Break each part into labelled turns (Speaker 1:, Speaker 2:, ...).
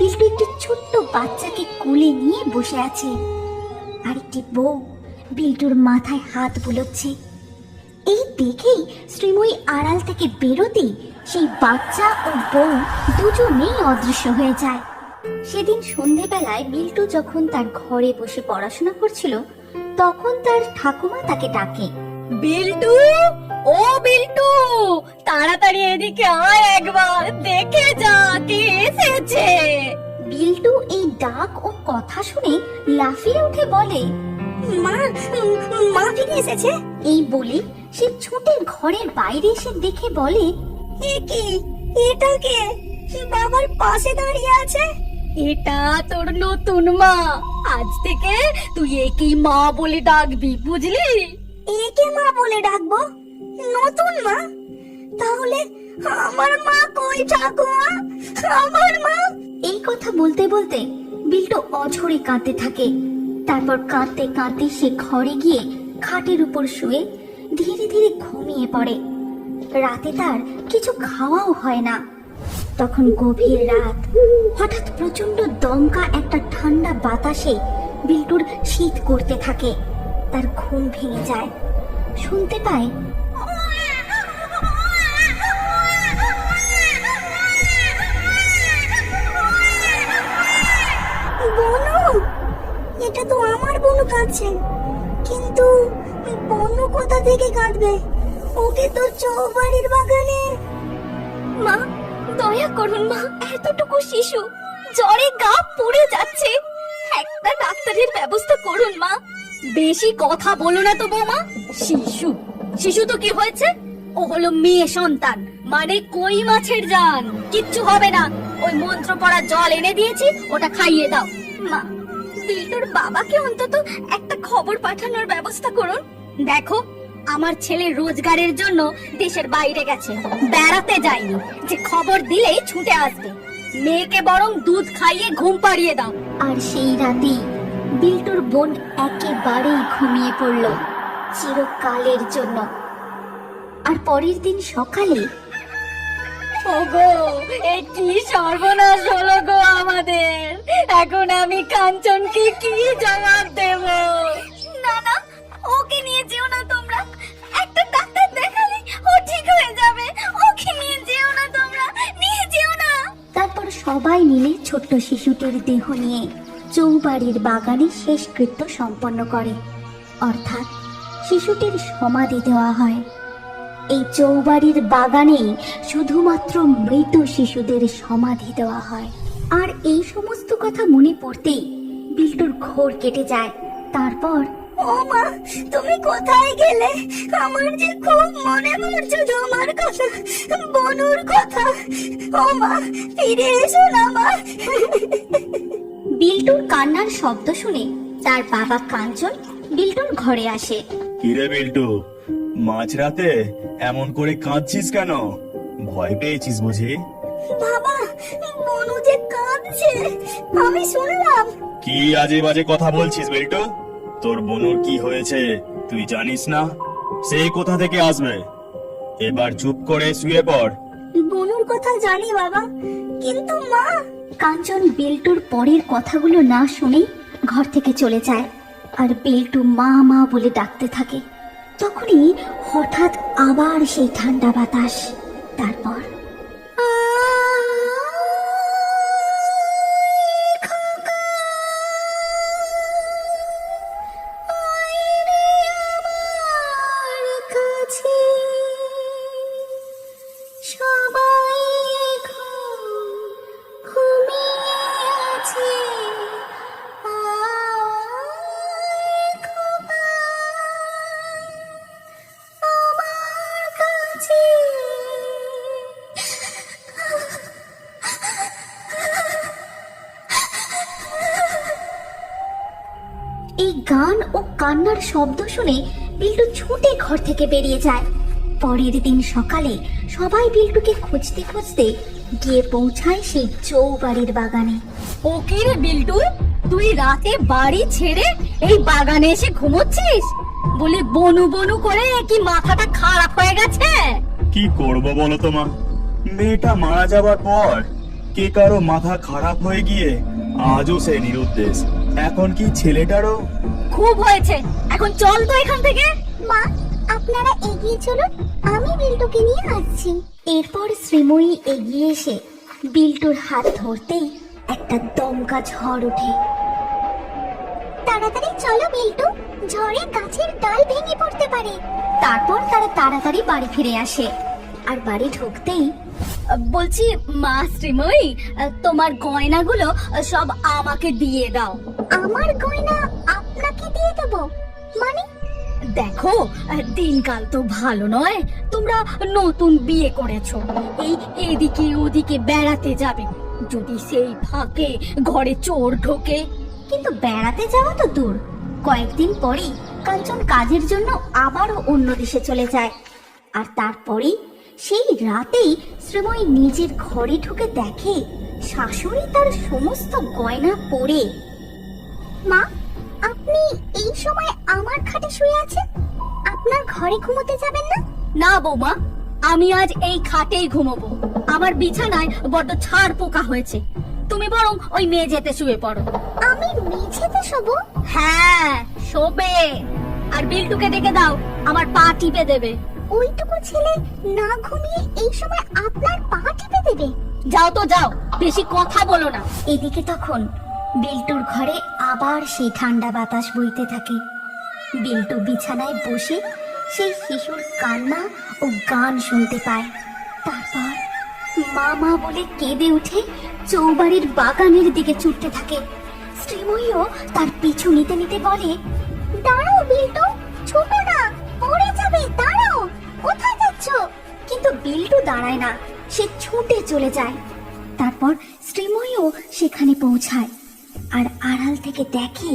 Speaker 1: বিল্টু একটি ছোট্ট বাচ্চাকে কোলে নিয়ে বসে আছে, আর একটি বউ বিল্টুর মাথায় হাত বুলোচ্ছে। এই দেখেই শ্রীময়ী আড়াল থেকে বেরোতেই সেই বাচ্চা ও বউ দুজনেই অদৃশ্য হয়ে যায়। সেদিন সন্ধেবেলায় বিল্টু যখন তার ঘরে বসে পড়াশোনা করছিল, তখন তার ঠাকুমা তাকে ডাকে,
Speaker 2: বিল্টু, ও বিল্টু, তাড়াতাড়ি এদিকে আয়, একবার দেখে যা কে এসেছে।
Speaker 1: বিল্টু এই ডাক ও কথা শুনে লাফিয়ে উঠে বলে,
Speaker 2: মা, মা ফিরে এসেছে।
Speaker 1: এই বলে সে ছুটে ঘরের বাইরে এসে দেখে বলে,
Speaker 2: এ কি, এটা কে বাবার পাশে দাঁড়িয়ে আছে? এটা তোর নতুন মা। আজ থেকে তুই একেই মা বলে ডাকবি, বুঝলি? একে মা বলে ডাকবো? নতুন মা? তাহলে আমার মা কই ঠাকুমা? আমার মা?
Speaker 1: এই কথা বলতে বলতে বিল্টু অঝরে কাঁদতে থাকে। তারপর কাঁদতে কাঁদতে সে ঘরে গিয়ে খাটের উপর শুয়ে ধীরে ধীরে ঘুমিয়ে পড়ে। রাতে তার কিছু খাওয়াও হয় না। তখন গভীর রাত, হঠাৎ প্রচন্ড দমকা একটা ঠান্ডা বাতাসে বিল্টুর শীত করতে থাকে। তার ঘুম ভেঙে যায়। শুনতে পায়,
Speaker 2: বনু, এটা তো আমার বনু কাঁদছে, কিন্তু বনু কোথা থেকে কাঁদবে? ওকে তো চৌবাড়ির বাগানে। মা, দয়া করুন মা, এতটুকু শিশু জ্বরে গা পুড়ে যাচ্ছে, একটা ডাক্তারের ব্যবস্থা করুন মা। বেশি কথা বলো না তো বৌমা। শিশু শিশু তো কি হয়েছে? ও হলো মেয়ে সন্তান, মানে কই মাছের জান। কিচ্ছু হবে না, ওই মন্ত্র পড়া জল এনে দিয়েছি, ওটা খাইয়ে দাও। মা, বিল্টুর বাবাকে অন্তত একটা খবর পাঠানোর ব্যবস্থা করুন। দেখো, আমার ছেলে রোজগারের জন্য দেশের বাইরে গেছে, বেড়াতে যায়নি যে খবর দিলেই ছুটে আসবে। মেয়েকে বরং দুধ খাইয়ে ঘুম পাড়িয়ে দাও।
Speaker 1: আর সেই রাতেই বিল্টুর বোন একেবারেই ঘুমিয়ে পড়ল, চিরকালের জন্য। আর পরের দিন সকালে,
Speaker 2: ওগো, এ কি সর্বনাশ হলো গো আমাদের! এখন আমি কাঞ্চনকে কি জবাব দেব? না না, ওকে নিয়ে যেও না তোমরা, একটা ডাক্তার দেখালে ও ঠিক হয়ে যাবে। ওকে নিয়ে যেও না তোমরা, নিয়ে যেও না।
Speaker 1: তারপর সবাই মিলে ছোট্ট শিশুটির দেহ নিয়ে চৌবাড়ির বাগানে শেষকৃত্য সম্পন্ন করে, অর্থাৎ শিশুটির সমাধি দেওয়া হয়। এই চৌবাড়ির বাগানেই শুধুমাত্র মৃত শিশুদের সমাধি দেওয়া হয়। আর এই সমস্ত কথা মনে পড়তেই বিল্টুর ঘোর কেটে যায়। তারপর,
Speaker 2: ও মা, তুমি কোথায় গেলে? আমার যে খুব মনে পড়ছে তোমার কথা, বনুর কথা। ও মা, ফিরে এসো না মা।
Speaker 1: বিল্টুর কান্নার শব্দ শুনে তার বাবা কাঞ্চন বিল্টুর ঘরে আসে।
Speaker 3: কিরে বিল্টু, মাঝরাতে এমন করে কাঁদছিস কেন? ভয় পেয়েছিস বুঝি?
Speaker 2: বাবা, বনু যে কাঁদছে, আমি শুনলাম।
Speaker 3: কি আজে বাজে কথা বলছিস বিল্টু? তোর বোনুর কি হয়েছে তুই জানিস না? সেই কোথা থেকে আসবে? এবার চুপ করে শুয়ে পড়।
Speaker 2: বনুর কথা জানি বাবা, কিন্তু মা।
Speaker 1: কাঞ্চন বিল্টুর পরের কথাগুলো না শুনেই ঘর থেকে চলে যায়। আর বিল্টু মা মা বলে ডাকতে থাকে। তখনই হঠাৎ আবার সেই ঠান্ডা বাতাস। তারপর, এই গান ও কান্নার শব্দ শুনে বিল্টু ছুটে ঘর থেকে বেরিয়ে যায়। পরের দিন সকালে সবাই বিল্টুকে খুঁজতে খুঁজতে গিয়ে পৌঁছায় সেই চৌবাড়ির বাগানে।
Speaker 2: ও কি রে বিল্টু, তুই রাতে বাড়ি ছেড়ে এই বাগানে এসে ঘুমোচ্ছিস? বলি বনু বনু করে কি মাথাটা খারাপ হয়ে গেছে?
Speaker 3: কি করব বলো তো মা, মেয়েটা মারা যাবার পর কে কারো মাথা খারাপ হয়ে গিয়ে আজও সে নিরুদ্দেশ। এখন কি ছেলেটারও?
Speaker 1: খুব হয়েছে, এখন চল তো এখান থেকে।
Speaker 2: মা, আপনারা এগিয়ে চলুন, আমি বিল্টুকে নিয়ে আসছি।
Speaker 1: এরপর শ্রীময়ী এগিয়ে এসে বিল্টুর হাত ধরতেই একটা দমকা ঝড় ওঠে।
Speaker 2: তাড়াতাড়ি চলো বিল্টু, ঝড়ে গাছের ডাল ভেঙে পড়তে পারে।
Speaker 1: তারপর তারা তাড়াতাড়ি বাড়ি ফিরে আসে। আর বাড়ি ঢুকতেই বলছি, মা শ্রীময়ী, তোমার গয়নাগুলো সব আমাকে দিয়ে দাও।
Speaker 2: আমার গয়না আপনাকে দিয়ে দেবো মানে?
Speaker 1: দেখো, দিনকাল তো ভালো নয়, তোমরা নতুন বিয়ে করেছো, এই এদিকে ওদিকে বেড়াতে যাবে, যদি সেই ফাঁকে ঘরে চোর ঢোকে। কিন্তু বেড়াতে যাওয়া তো দূর, কয়েকদিন পরেই কাঞ্চন কাজের জন্য আবারও অন্য দেশে চলে যায়। আর তারপরেই সেই রাতেই শ্রীময়ী নিজের ঘরে ঢুকে দেখে শাশুড়ি তার সমস্ত গয়না পরে।
Speaker 2: মা, আপনি এই সময় আমার খাটে শুয়ে আছেন, আপনার ঘরে ঘুমোতে যাবেন না?
Speaker 1: না বৌমা, আমি আজ এই খাটেই ঘুমোবো। আমার বিছানায় বড্ড ছাড় পোকা হয়েছে, তুমি বরং ওই মেঝেতে শুয়ে পড়ো।
Speaker 2: আমি মেঝেতে শোবো?
Speaker 1: হ্যাঁ, শোবে। আর বিল্টুকে ডেকে দাও, আমার পা টিপে দেবে।
Speaker 2: ওইটুকু ছেলে না ঘুমিয়ে এই সময় আপনার পা টিপে দেবে?
Speaker 1: যাও তো যাও, বেশি কথা বলো না। এদিকে তখন বিল্টুর ঘরে আবার সেই ঠান্ডা বাতাস বইতে থাকে। বিল্টু বিছানায় বসে সেই শিশুর কান্না ও গান শুনতে পায়। তারপর মা মা বলে কেঁদে উঠে চৌবাড়ির বাগানের দিকে ছুটতে থাকে। শ্রীময়ীও তার পিছু নিতে নিতে বলে,
Speaker 2: দাঁড়াও বিল্টু, ছুটো না, পড়ে যাবে, দাঁড়াও, কোথায় যাচ্ছ?
Speaker 1: কিন্তু বিল্টু দাঁড়ায় না, সে ছুটে চলে যায়। তারপর শ্রীময়ীও সেখানে পৌঁছায় আর আড়াল থেকে দেখে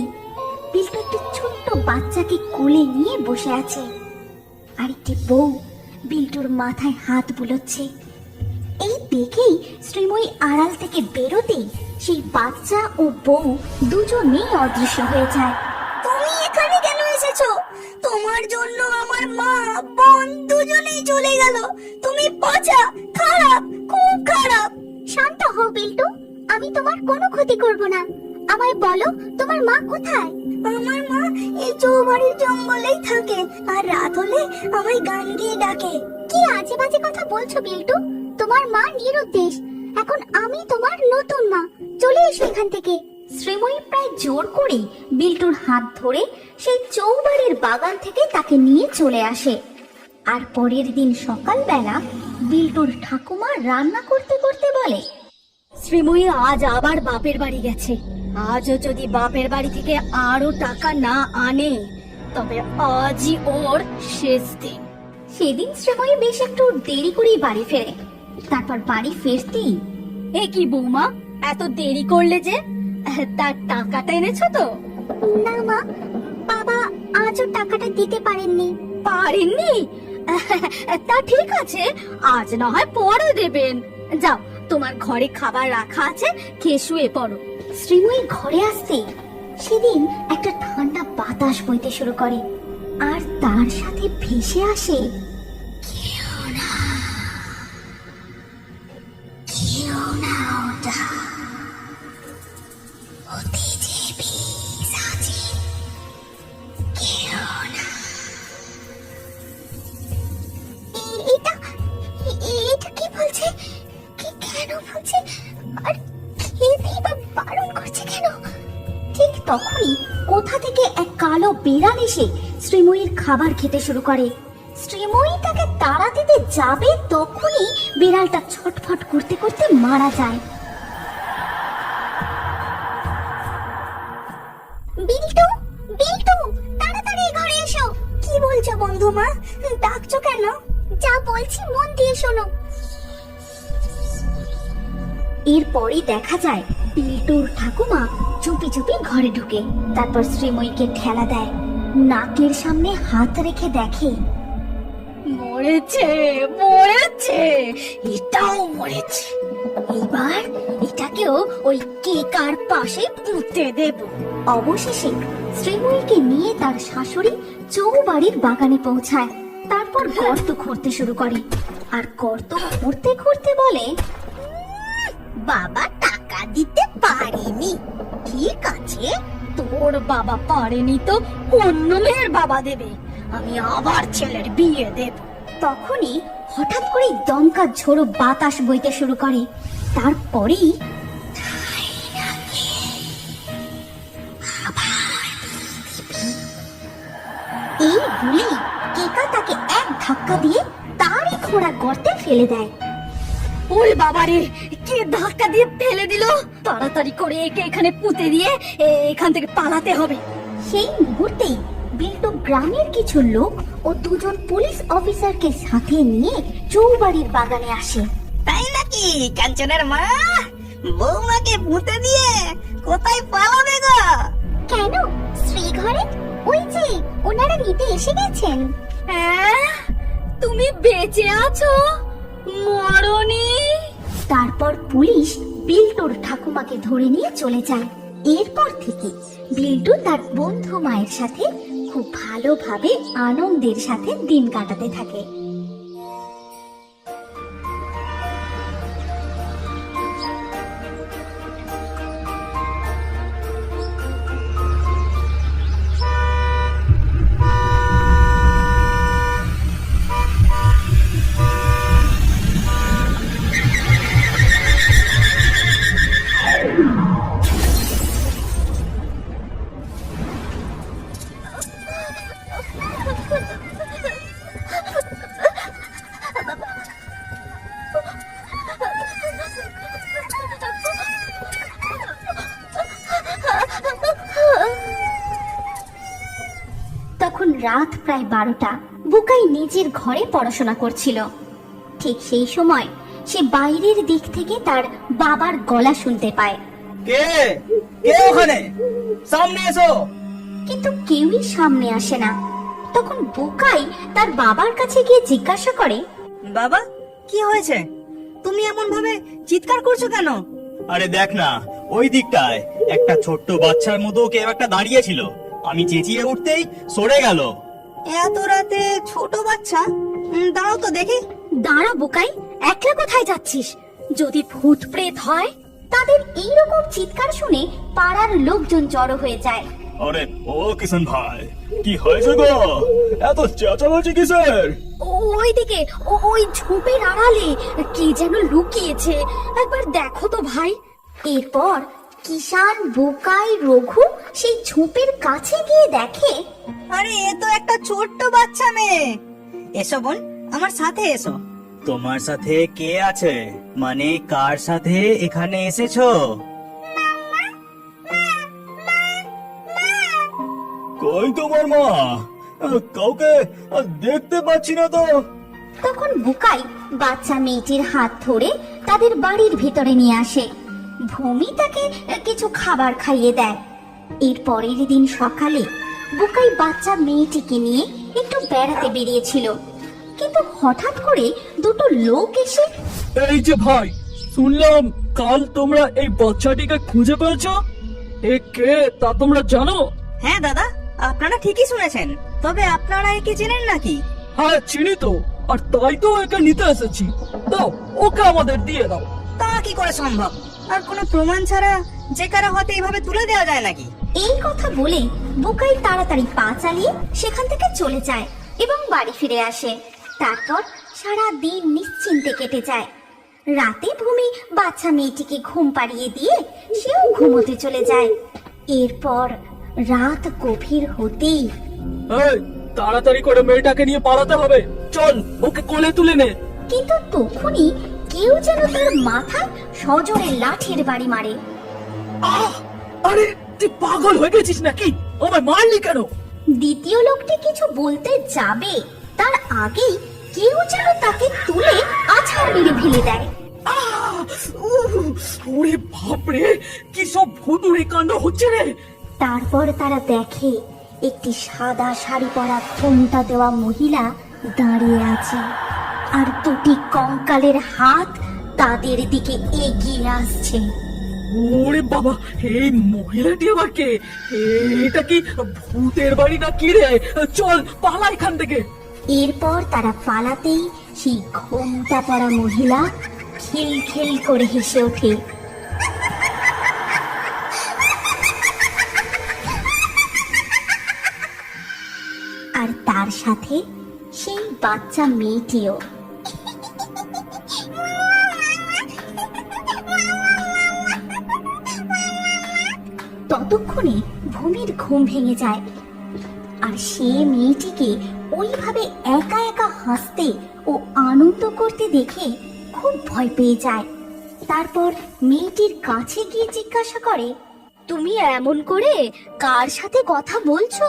Speaker 1: বিল্টু একটি ছোট্ট বাচ্চাকে কোলে নিয়ে বসে আছে। আর একটি বউ বিল্টুর মাথায় হাত বুলোচ্ছে। এই দেখেই শ্রীময়ী আড়াল থেকে বেরোতেই সেই বাচ্চা ও বউ দুজনেই অদৃশ্য হয়ে যায়।
Speaker 2: তুমি এখানে কেন এসেছো? তোমার জন্য আমার মা বোন দুজনেই চলে গেল। তুমি পচা, খারাপ, খুব খারাপ। শান্ত হও বিল্টু, আমি তোমার কোনো ক্ষতি করব না। আমায় বলো, তোমার মা কোথায়? আমার মা এই চৌবাড়ির জঙ্গলেই থাকে, আর রাত হলে আমায় গান গেয়ে ডাকে। কি আজে বাজে কথা বলছো বিল্টু? তোমার মা নিরুদ্দেশ, এখন আমি তোমার নতুন মা। চলে এসো এখান থেকে।
Speaker 1: শ্রীময়ী প্রায় জোর করে বিল্টুর হাত ধরে সেই চৌবাড়ির বাগান থেকে তাকে নিয়ে চলে আসে। আর পরের দিন সকালবেলা বিল্টুর ঠাকুমা রান্না করতে করতে বলে, শ্রীময়ী আজ আবার বাপের বাড়ি গেছে। আজও যদি বাপের বাড়ি থেকে আরো টাকা না আনে, তবে আজই ওর শেষ দিন। সেদিন শ্রীময়ী বেশ একটু দেরি করেই বাড়ি ফেরে। তারপর বাড়ি ফিরতেই, এ কি বৌমা, এত দেরি করলে যে? তার টাকাটা এনেছো তো?
Speaker 2: না মা, বাবা আজও টাকাটা দিতে পারেননি।
Speaker 1: পারেননি? তা ঠিক আছে, আজ না হয় পরে দেবেন। যাও, তোমার ঘরে খাবার রাখা আছে, খেয়ে শুয়ে পড়ো। শ্রীময়ী ঘরে আসতে সেদিন একটা ঠান্ডা বাতাস বইতে শুরু করে, আর তার সাথে ভেসে আসে
Speaker 2: এটা এটা কি বলছে? কেন বলছে? আর খেতেই বা বারণ করছে কেন?
Speaker 1: ঠিক তখনই কোথা থেকে এক কালো বিড়াল এসে শ্রীময়ীর খাবার খেতে শুরু করে। শ্রীময়ী তাকে তাড়া দিতে যাবে, তখনই বিড়ালটা ছটফট করতে করতে মারা যায়।
Speaker 2: বিল্টু, বিল্টু, তাড়াতাড়ি ঘরে এসো। কি বলছো বন্ধু মা? ডাকছো কেন? যা বলছি মন দিয়ে শোনো।
Speaker 1: এরপরই দেখা যায় বিল্টুর ঠাকুমা চুপি চুপি ঘরে ঢুকে। তারপর শ্রীময়ীকে ঠেলা দেয়, নাকের সামনে হাত রেখে দেখে মরেছে, মরেছে, এটাও মরেছে। এবার এটাকেও ওই কেকার পাশে পুঁতে দেব। অবশেষে শ্রীময়ীকে নিয়ে তার শাশুড়ি চৌবাড়ির বাগানে পৌঁছায়। তারপর গর্ত খুঁড়তে শুরু করে, আর গর্ত খুঁড়তে খুঁড়তে বলে,
Speaker 2: বাবা টাকা দিতে পারেনি। ঠিক আছে,
Speaker 4: তোর বাবা পারেনি তো অন্য মেয়ের বাবা দেবে। আমি আবার ছেলের বিয়ে দেব।
Speaker 1: তখনই হঠাৎ করে দমকা ঝোড়ো বাতাস বইতে শুরু করে। তারপরেই এই বলেই কেকা তাকে এক ধাক্কা দিয়ে তারই ঘোড়া গর্তে ফেলে দেয়।
Speaker 4: ওরে বাবারে, কে ধাক্কা দিয়ে ফেলে দিল! তাড়াতাড়ি করে একে এখানে পুঁতে দিয়ে এখান থেকে পালাতে হবে।
Speaker 1: সেই মুহূর্তেই বিল্টু গ্রামের কিছু লোক ও দুজন পুলিশ অফিসারকে সাথে নিয়ে চৌবাড়ির বাগানে আসে।
Speaker 2: তাই নাকি কাঞ্চনের মা? বৌমাকে পুঁতে দিয়ে কোথায় পালাবে গো?
Speaker 1: কেন, শ্রী ঘরে? ওই যে ওনারা নিতে এসে গেছেন।
Speaker 4: হ্যাঁ, তুমি বেঁচে আছো, মরনি?
Speaker 1: তারপর পুলিশ বিল্টুর ঠাকুমাকে ধরে নিয়ে চলে যায়। এরপর থেকে বিল্টু তার বন্ধু মায়ের সাথে খুব ভালোভাবে আনন্দের সাথে দিন কাটাতে থাকে। তখন রাত প্রায় 12টা। বুকাই নিজের ঘরে পড়াশোনা করছিল। ঠিক সেই সময় সে বাইরের দিক থেকে তার বাবার গলা শুনতে পায়।
Speaker 3: কে কে ওখানে? সামনে এসো।
Speaker 1: কিন্তু কেউই সামনে আসে না। তখন বুকাই তার বাবার কাছে গিয়ে জিজ্ঞাসা করে,
Speaker 2: বাবা, কি হয়েছে? তুমি এমন ভাবে চিৎকার করছো কেন?
Speaker 3: আরে দেখ না, ওই দিকটায় একটা ছোট্ট বাচ্চার মতো কেউ একটা দাঁড়িয়ে ছিল। আমি চেঁচিয়ে উঠতেই সরে গেল।
Speaker 2: এত রাতে ছোট বাচ্চা? দাঁড়াও তো দেখি।
Speaker 4: দাঁড়া বুকাই, একলা কোথায় যাচ্ছিস? যদি ভূত প্রেত হয়?
Speaker 1: তাদের এইরকম চিৎকার শুনে পাড়ার লোকজন জড়ো হয়ে যায়।
Speaker 3: আরে ও কিষান ভাই, কি হয়েছে গো? এত চেঁচামেচি কিসের?
Speaker 4: ওইদিকে ওই ঝোপের আড়ালে কে যেন লুকিয়েছে, একবার দেখো তো ভাই।
Speaker 1: এরপর কিষান, বুকাই, রঘু সেই ঝোপের কাছে গিয়ে দেখে
Speaker 2: আরে এ তো একটা ছোট্ট বাচ্চা মেয়ে। এসো বোন, আমার সাথে এসো।
Speaker 3: তোমার সাথে কে আছে? মানে কার সাথে এখানে এসেছো? কই তোমার মা? কাউকে দেখতে পাচ্ছি না তো।
Speaker 1: তখন বুকাই বাচ্চা মেয়েটির হাত ধরে তাদের বাড়ির ভিতরে নিয়ে আসে। ভূমি তাকে কিছু খাবার খাইয়ে দেয়। এর পরের দিন সকালে বুকাই বাচ্চা মেয়েটিকে নিয়ে একটু বেড়াতে বেরিয়েছিল। কিন্তু হঠাৎ করে দুটো লোক এসে,
Speaker 5: এই যে ভাই, শুনলাম কাল তোমরা এই বাচ্চাটিকে খুঁজে পেয়েছো। এ কে তা তোমরা জানো?
Speaker 2: হ্যাঁ দাদা, আপনারা ঠিকই শুনেছেন। তবে আপনারা একে চেনেন নাকি?
Speaker 5: হ্যাঁ চিনি তো, আর তাই তো একে নিতে এসেছি। দাও, ওকে আমাদের দিয়ে দাও।
Speaker 2: তা কি করে সম্ভব? আর কোনো প্রমাণ ছাড়া যে কারো হাতে এইভাবে তুলে দেওয়া যায় নাকি?
Speaker 1: এই কথা বলে বুকাই তাড়াতাড়ি পা চালিয়ে সেখান থেকে চলে যায় এবং বাড়ি ফিরে আসে। তারপর সারা দিন নিশ্চিন্তে কেটে যায়। রাতে ভূমি বাচ্চা মেয়েটিকে ঘুম পাড়িয়ে দিয়ে সেও ঘুমোতে চলে যায়। এরপর রাত গভীর হতেই
Speaker 5: এই, তাড়াতাড়ি করে মেয়েটাকে নিয়ে পালাতে হবে। চল, ওকে কোলে তুলে নে।
Speaker 1: কিন্তু তখনই কেউ যেন তার মাথায় সজোরে লাঠির বাড়ি মারে।
Speaker 5: আহ! আরে তুই পাগল হয়ে গেছিস নাকি? আমায় মারলি কেন?
Speaker 1: দ্বিতীয় লোকটি কিছু বলতে যাবে তার আগেই কেউ যেন তাকে তুলে আছাড় মেরে ফেলে দেয়।
Speaker 5: আহ! উহ! ওরে বাপরে, কি সব ভুতুড়ে কাণ্ড হচ্ছে রে।
Speaker 1: তারপর তারা দেখে একটি সাদা শাড়ি পরা ঘোমটা দেওয়া মহিলা দাঁড়িয়ে আছে, আর দুটি কঙ্কালের হাত তাদের দিকে এগিয়ে আসছে।
Speaker 5: ওরে বাবা, এই মহিলাটি আবার কে? এটা কি ভূতের বাড়ি না কি রে? চল পালা এখান থেকে।
Speaker 1: এরপর তারা পালাতেই সেই ঘোমটা পরা মহিলা খিলখিল করে হেসে ওঠে। আর তার সাথে সেই বাচ্চা মেয়েটিও। ততক্ষণে ভূমির ঘুম ভেঙে যায়, আর সে মেয়েটিকে ওইভাবে একা একা হাসতে ও আনন্দ করতে দেখে খুব ভয় পেয়ে যায়। তারপর মেয়েটির কাছে গিয়ে জিজ্ঞাসা করে, তুমি এমন করে কার সাথে কথা বলছো?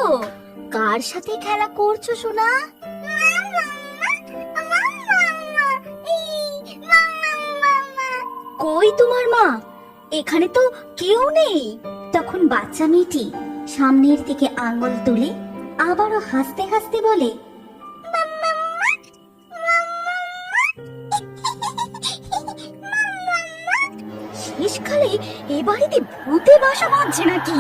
Speaker 1: কার সাথে খেলা করছো সোনা? কই তোমার মা? এখানে তো কেউ নেই। তখন বাচ্চা মেয়েটি সামনের দিকে আঙ্গুল তুলে আবারও হাসতে হাসতে বলে,
Speaker 4: শেষকালে এ বাড়িতে ভূতে বাসা বাঁধছে নাকি?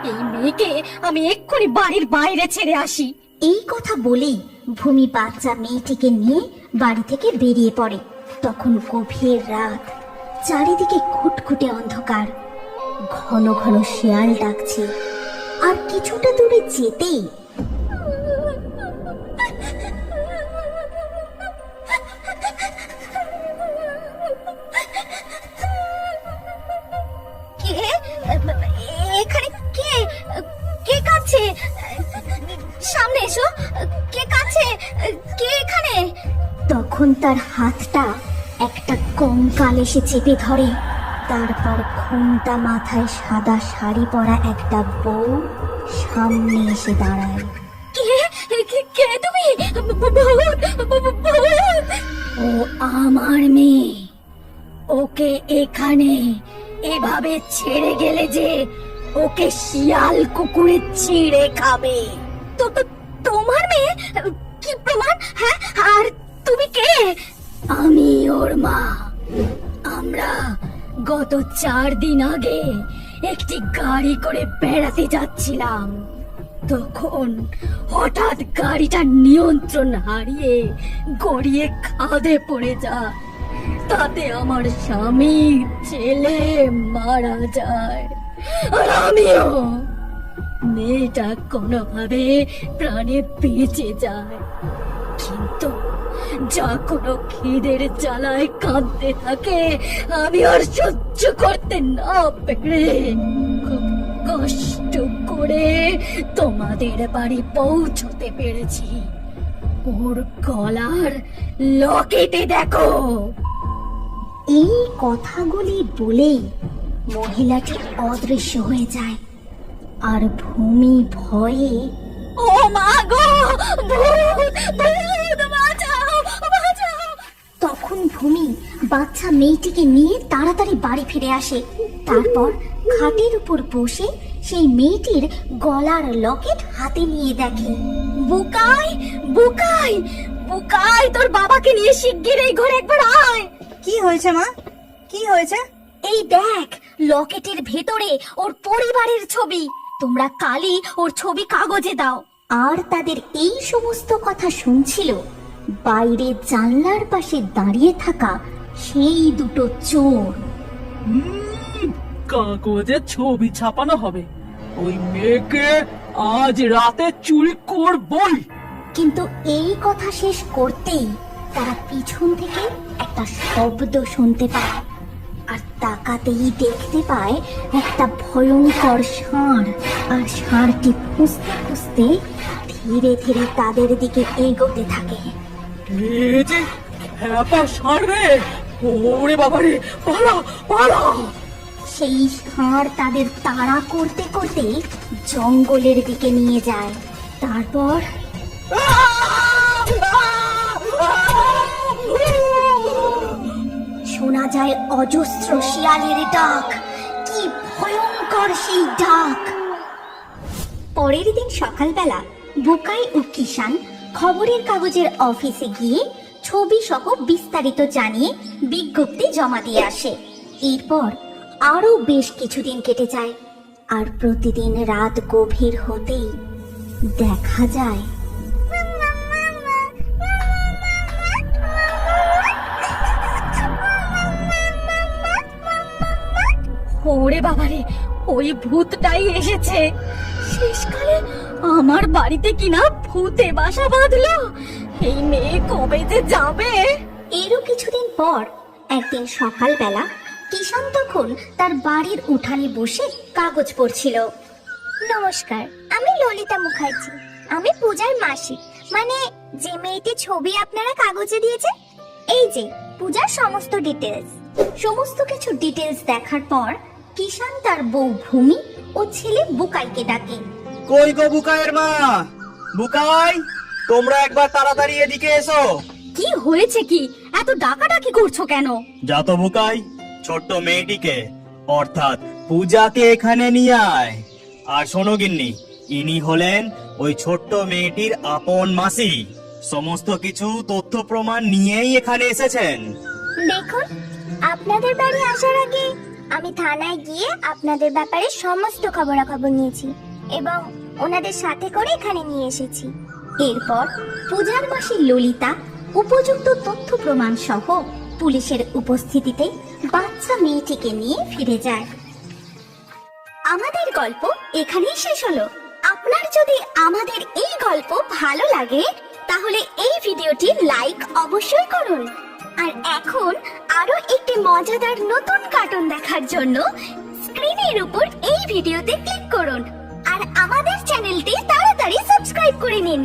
Speaker 4: এই মেয়েকে আমি এক্ষুনি বাড়ির বাইরে ছেড়ে আসি।
Speaker 1: এই কথা বলেই ভূমি বাচ্চা মেয়েটিকে নিয়ে বাড়ি থেকে বেরিয়ে পড়ে। তখন গভীর রাত, চারিদিকে খুটখুটে অন্ধকার, ঘন ঘন শিয়াল ডাকছে। আর কিছুটা দূরে যেতেই
Speaker 4: এখানে কে কে কাছে? সামনে এসো। কে কাছে? কে এখানে?
Speaker 1: তখন তার হাতটা একটা কঙ্কাল এসে চেপে ধরে। তারপর ঘোমটা মাথায় সাদা শাড়ি পরা একটা বউ সামনে এসে দাঁড়ায়।
Speaker 4: কে তুমি? ও আমার মেয়ে। ওকে এখানে এভাবে ছেড়ে গেলে যে ওকে শিয়াল কুকুরে ছিঁড়ে খাবে। তো তোমার মেয়ে? কি প্রমাণ? হ্যাঁ, আর তুমি কে? আমি ওর মা। আমরা গত 4 দিন আগে একটি গাড়ি করে বেড়াতে যাচ্ছিলাম। তখন হঠাৎ গাড়িটা নিয়ন্ত্রণ হারিয়ে গড়িয়ে খাদে পড়ে যায়। তাতে আমার স্বামী, ছেলে মারা যায়, আর আমিও। মেয়েটা কোনোভাবে প্রাণে বেঁচে যায়, কিন্তু যা কোনো খিদের জ্বালায় কাঁদতে থাকে, আমি আর সহ্য করতে না পেরে খুব কষ্ট করে তোমাদের বাড়ি পৌঁছতে পেরেছি। ওর গলার লকেটে দেখো।
Speaker 1: এই কথাগুলি বলেই মহিলাটি অদৃশ্য হয়ে যায়। আর ভূমি ভয়ে,
Speaker 4: ও মা গো, ভূত, ভূত, বাঁচাও, বাঁচাও।
Speaker 1: তখন ভূমি বাচ্চা মেয়েটিকে নিয়ে তাড়াতাড়ি বাড়ি ফিরে আসে। তারপর খাটের উপর বসে সেই মেয়েটির গলার লকেট হাতে নিয়ে দেখে।
Speaker 4: বুকাই, বুকাই, বুকাই, তোর বাবাকে নিয়ে শিগগির এই ঘরে একবার আয়।
Speaker 2: কি হয়েছে মা? কি হয়েছে?
Speaker 4: এই দেখ, লকেটের ভেতরে ওর পরিবারের ছবি। তোমরা কালই ওর ছবি কাগজে দাও।
Speaker 1: আর তাদের এই সমস্ত কথা শুনছিল বাইরে জানলার পাশে দাঁড়িয়ে থাকা সেই দুটো চোর।
Speaker 5: কাগজে ছবি ছাপানো হবে। ওই মেয়েকে আজ রাতে চুরি করবই।
Speaker 1: কিন্তু এই কথা শেষ করতেই তারা পিছন থেকে একটা শব্দ শুনতে পায়। আর তাকাতেই দেখতে পায় একটা ভয়ঙ্কর ষাঁড়। আর ষাঁড়টি ফুঁসতে ফুঁসতে ধীরে ধীরে তাদের দিকে এগোতে থাকে।
Speaker 5: এই যে হ্যাপা ষাঁড় রে! ওরে বাবারে, পালা পালা!
Speaker 1: সেই ষাঁড় তাদের তাড়া করতে করতে জঙ্গলের দিকে নিয়ে যায়। তারপর শোনা যায় অজস্র শিয়ালের ডাক। কি ভয়ঙ্কর সেই ডাক! পরের দিন সকালবেলা বুকাই ও কিষান খবরের কাগজের অফিসে গিয়ে ছবি সহ বিস্তারিত জানিয়ে বিজ্ঞপ্তি জমা দিয়ে আসে। এরপর আরো বেশ কিছুদিন কেটে যায়। আর প্রতিদিন রাত গভীর হতেই দেখা যায়
Speaker 4: ওরে বাবারে, ওই ভূতটাই এসেছে। শেষকালে আমার বাড়িতে কিনা ভূতে বাসা বাঁধলো। এই মেয়ে কবে যে যাবে।
Speaker 1: এরও কিছুদিন পর একদিন সকালবেলা কিষান তখন তার বাড়ির উঠানে বসে কাগজ পড়ছিল।
Speaker 2: নমস্কার, আমি ললিতা মুখার্জি। আমি পূজার মাসি, মানে যে মেয়েটির ছবি আপনারা কাগজে দিয়েছেন। এই যে পূজার সমস্ত ডিটেলস।
Speaker 1: সমস্ত কিছু ডিটেলস দেখার পর কিষান তার বউ ভূমি ও ছেলে বুকাইকে ডাকে।
Speaker 3: কই গো বুকাইয়ের মা? বুকাই, তোমরা একবার তাড়াতাড়ি এদিকে এসো।
Speaker 4: কি হয়েছে কি? এত ডাকাডাকি করছো কেন?
Speaker 3: যা তো বুকাই, ছোট্ট মেয়েটিকে অর্থাৎ পূজাকে এখানে নিয়ে আয়। আর শোনো গিন্নি, ইনি হলেন ওই ছোট্ট মেয়েটির আপন মাসি। সমস্ত কিছু তথ্য প্রমাণ নিয়েই এখানে এসেছেন।
Speaker 2: দেখুন, আপনাদের বাড়ি আসার আগে আমি থানায় গিয়ে আপনাদের ব্যাপারে সমস্ত খবরাখবর নিয়েছি এবং ওনাদের সাথে করে এখানে নিয়ে এসেছি।
Speaker 1: এরপর পূজার মাসি ললিতা উপযুক্ত তথ্য প্রমাণ সহ পুলিশের উপস্থিতিতে বাচ্চা মেয়েটিকে নিয়ে ফিরে যায়।
Speaker 2: আমাদের গল্প এখানেই শেষ হলো। আপনার যদি আমাদের এই গল্প ভালো লাগে তাহলে এই ভিডিওটি লাইক অবশ্যই করুন। আর এখন আরো একটি মজাদার নতুন কার্টুন দেখার জন্য স্ক্রিনের উপর এই ভিডিওতে ক্লিক করুন আর আমাদের চ্যানেলটি তাড়াতাড়ি সাবস্ক্রাইব করে নিন।